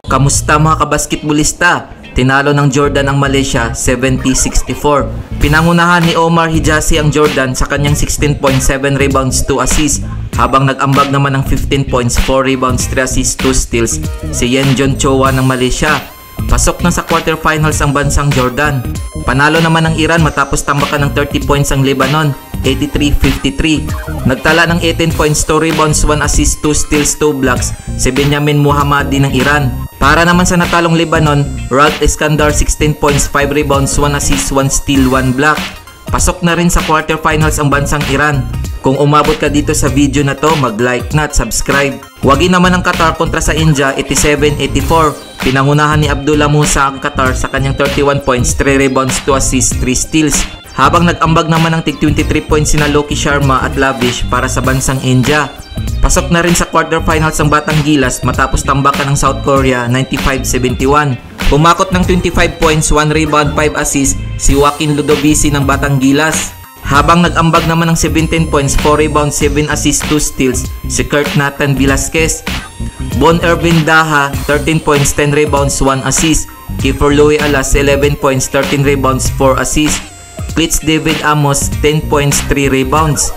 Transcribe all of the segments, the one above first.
Kamusta mga kabasketballista? Tinalo ng Jordan ang Malaysia 70-64. Pinangunahan ni Omar Hijazi ang Jordan sa kanyang 16.7 rebounds, 2 assists, habang nag-ambag naman ng 15 points, 4 rebounds, 3 assists, 2 steals si Yenjon Chowa ng Malaysia. Pasok na sa quarterfinals ang bansang Jordan. Panalo naman ng Iran matapos tambakan ng 30 points ang Lebanon, 83-53. Nagtala ng 18 points, 2 rebounds, 1 assist, 2 steals, 2 blocks si Benjamin Muhammadi ng Iran. Para naman sa natalong Lebanon, Ralph Iskandar 16 points, 5 rebounds, 1 assist, 1 steal, 1 block. Pasok na rin sa quarterfinals ang bansang Iran. Kung umabot ka dito sa video na to, mag-like na at subscribe. Wagi naman ang Qatar kontra sa India, 87-84. Pinangunahan ni Abdullah Musa ang Qatar sa kanyang 31 points, 3 rebounds, 2 assists, 3 steals. Habang nag-ambag naman ng tig 23 points sina Loki Sharma at Lavish para sa bansang India. Pasok na rin sa quarterfinals ang Batang Gilas matapos tambakan ng South Korea 95-71. Pumakot ng 25 points, 1 rebound, 5 assists si Joaquin Ludovici ng Batang Gilas. Habang nag-ambag naman ng 17 points, 4 rebounds, 7 assists, 2 steals si Kurt Nathan Velasquez. Bon Ervin Daha 13 points, 10 rebounds, 1 assist. Kiefer Louis Alas 11 points, 13 rebounds, 4 assists. Klitz David Amos 10 points, 3 rebounds.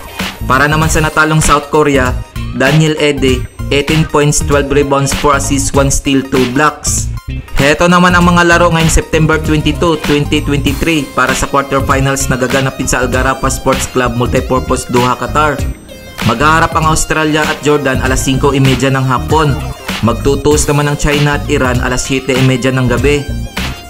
Para naman sa natalong South Korea, Daniel Ede 18 points, 12 rebounds, 4 assists, 1 steal, 2 blocks. Heto naman ang mga laro ngayong September 22, 2023 para sa quarterfinals na gaganapin sa Al Garrafah Sports Club Multipurpose Doha, Qatar. Maghaharap ang Australia at Jordan alas 5:30 ng hapon. Magtutuos naman ang China at Iran alas 7:30 ng gabi.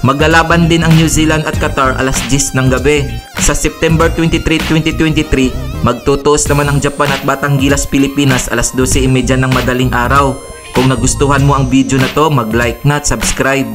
Maglalaban din ang New Zealand at Qatar alas 10 ng gabi. Sa September 23, 2023, magtutuos naman ang Japan at Batang Gilas Pilipinas alas 12:30 ng madaling araw. Kung nagustuhan mo ang video na to, mag-like na at subscribe.